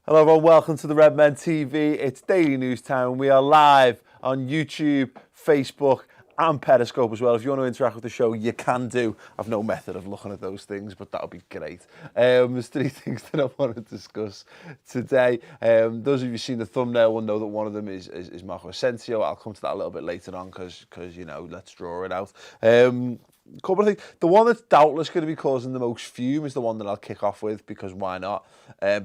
Hello everyone, welcome to the Redmen TV. It's Daily News Time. We are live on YouTube, Facebook and Periscope as well. If you want to interact with the show, you can do. I've no method of looking at those things, but that'll be great. There's three things that I want to discuss today. Those of you who've seen the thumbnail will know that one of them is Marco Asensio. I'll come to that a little bit later on because you know, let's draw it out. Couple of things. The one that's doubtless going to be causing the most fume is the one that I'll kick off with, because why not?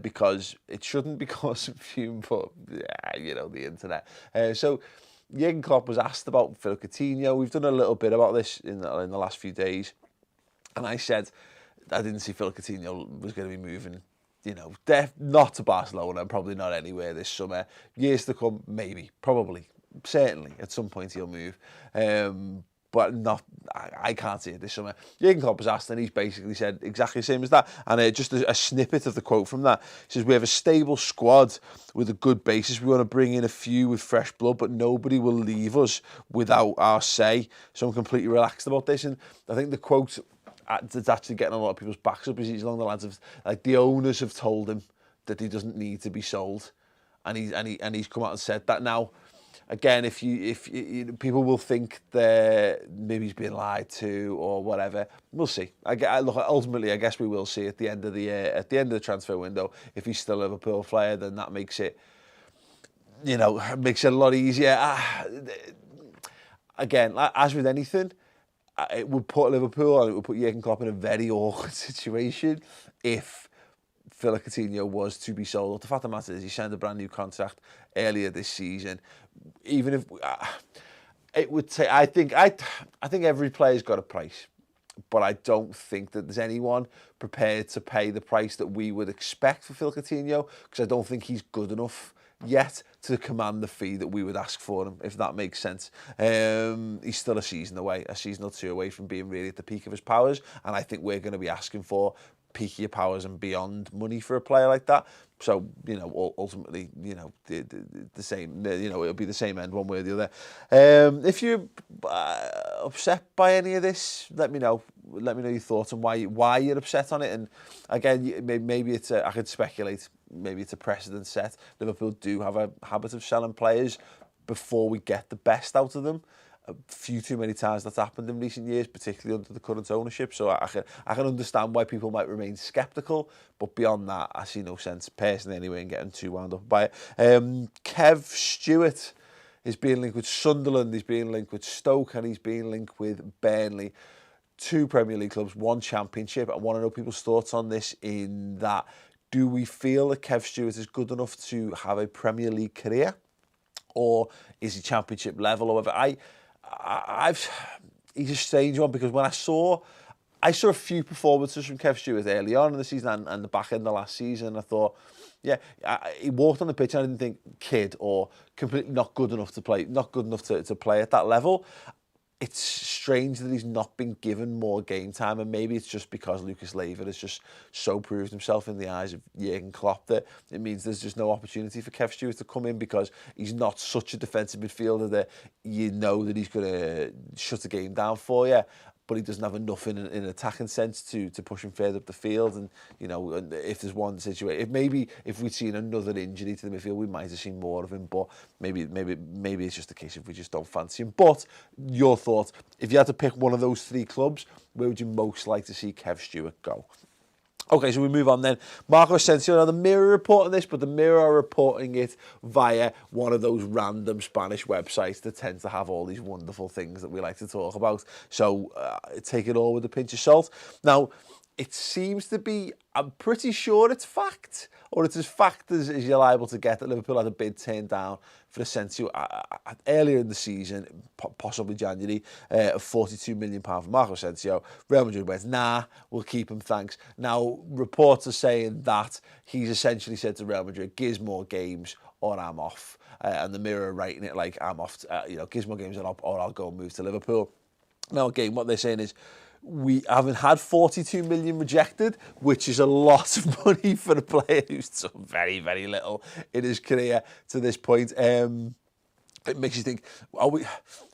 Because it shouldn't be causing fume, but yeah, you know, the internet. So Jurgen Klopp was asked about Philippe Coutinho. We've done a little bit about this in the last few days, and I said I didn't see Philippe Coutinho was going to be moving, you know, not to Barcelona and probably not anywhere this summer. Years to come, maybe, probably, certainly at some point he'll move. But not, I can't see it this summer. Jurgen Klopp was asked, and he's basically said exactly the same as that. And just a snippet of the quote from that. He says, "We have a stable squad with a good basis. We want to bring in a few with fresh blood, but nobody will leave us without our say." So I'm completely relaxed about this. And I think the quote that's actually getting a lot of people's backs up is he's along the lines of, like, the owners have told him that he doesn't need to be sold. And he's come out and said that. Now, again, if you people will think that maybe he's being lied to or whatever, we'll see. Look, ultimately, I guess we will see at the end of the transfer window. If he's still a Liverpool player, then that makes it, you know, makes it a lot easier. Again, as with anything, it would put Liverpool and it would put Jurgen Klopp in a very awkward situation if Philippe Coutinho was to be sold. The fact of the matter is he signed a brand new contract earlier this season. Even if it would take, I think every player's got a price, but I don't think that there's anyone prepared to pay the price that we would expect for Philippe Coutinho, because I don't think he's good enough yet to command the fee that we would ask for him, if that makes sense. He's still a season or two away from being really at the peak of his powers, and I think we're going to be asking for peak of your powers and beyond money for a player like that. So, you know, ultimately, you know, the same, you know, it'll be the same end one way or the other. If you're upset by any of this, let me know. Let me know your thoughts on why you're upset on it. And again, maybe it's I could speculate. Maybe it's a precedent set. Liverpool do have a habit of selling players before we get the best out of them. A few too many times that's happened in recent years, particularly under the current ownership. So I can understand why people might remain sceptical, but beyond that, I see no sense, personally anyway, in getting too wound up by it. Kev Stewart is being linked with Sunderland, he's being linked with Stoke, and he's being linked with Burnley. 2 Premier League clubs, 1 Championship. I want to know people's thoughts on this, in that, do we feel that Kev Stewart is good enough to have a Premier League career, or is he Championship level or whatever? He's a strange one, because when I saw a few performances from Kev Stewart early on in the season and the back end of last season, I thought, yeah, he walked on the pitch and I didn't think kid or completely not good enough to play at that level. It's strange that he's not been given more game time, and maybe it's just because Lucas Leiva has just so proved himself in the eyes of Jurgen Klopp that it means there's just no opportunity for Kev Stewart to come in, because he's not such a defensive midfielder that you know that he's going to shut the game down for you, but he doesn't have enough in an attacking sense to push him further up the field. And, you know, if there's one situation, if we'd seen another injury to the midfield, we might have seen more of him, but maybe it's just a case if we just don't fancy him. But your thoughts, if you had to pick one of those 3 clubs, where would you most like to see Kev Stewart go? Okay, so we move on then. Marco Asensio. Now, the Mirror reporting this, but the Mirror are reporting it via one of those random Spanish websites that tends to have all these wonderful things that we like to talk about. So take it all with a pinch of salt. Now, it seems to be, I'm pretty sure it's fact, or it's as fact as you're liable to get, that Liverpool had a bid turned down for Asensio earlier in the season, possibly January, of £42 million for Marco Asensio. Real Madrid went, nah, we'll keep him, thanks. Now, reports are saying that he's essentially said to Real Madrid, gives more games or I'm off. And the Mirror are writing it like, I'm off, gives more games or I'll go and move to Liverpool. Now, again, what they're saying is, we haven't had 42 million rejected, which is a lot of money for a player who's done very, very little in his career to this point. It makes you think,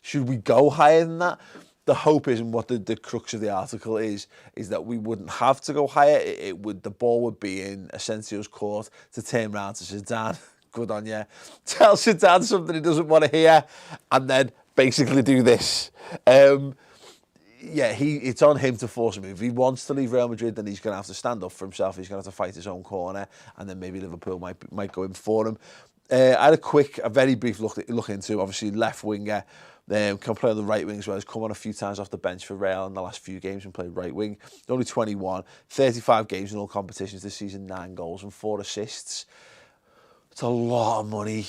should we go higher than that? the hope is, and what the crux of the article is that we wouldn't have to go higher. The ball would be in Asensio's court to turn around to Zidane. Good on you. Tell Zidane something he doesn't want to hear, and then basically do this. It's on him to force a move. If he wants to leave Real Madrid, then he's going to have to stand up for himself. He's going to have to fight his own corner, and then maybe Liverpool might go in for him. I had a very brief look into him. Obviously, left winger. Can play on the right wing as well. He's come on a few times off the bench for Real in the last few games and played right wing. Only 21, 35 games in all competitions this season, 9 goals and 4 assists. It's a lot of money,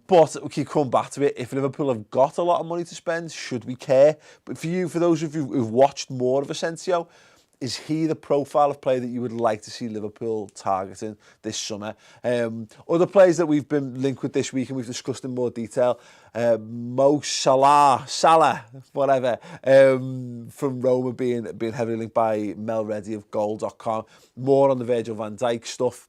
but we keep coming back to it. If Liverpool have got a lot of money to spend, should we care? But for those of you who've watched more of Asensio, is he the profile of player that you would like to see Liverpool targeting this summer? Other players that we've been linked with this week and we've discussed in more detail, Mo Salah, whatever, from Roma being heavily linked by Mel Reddy of Goal.com. More on the Virgil van Dijk stuff.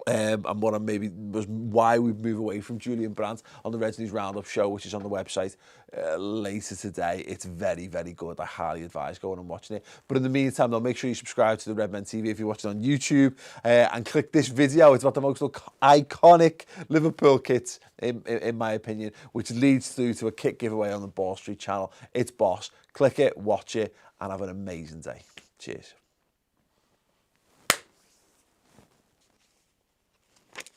And what maybe was why we move away from Julian Brandt on the Reds News Roundup show, which is on the website later today. It's very, very good. I highly advise going and watching it. But in the meantime, though, make sure you subscribe to the Redmen TV if you're watching on YouTube, and click this video. It's about the most iconic Liverpool kit, in my opinion, which leads through to a kit giveaway on the Ball Street channel. It's boss. Click it, watch it, and have an amazing day. Cheers.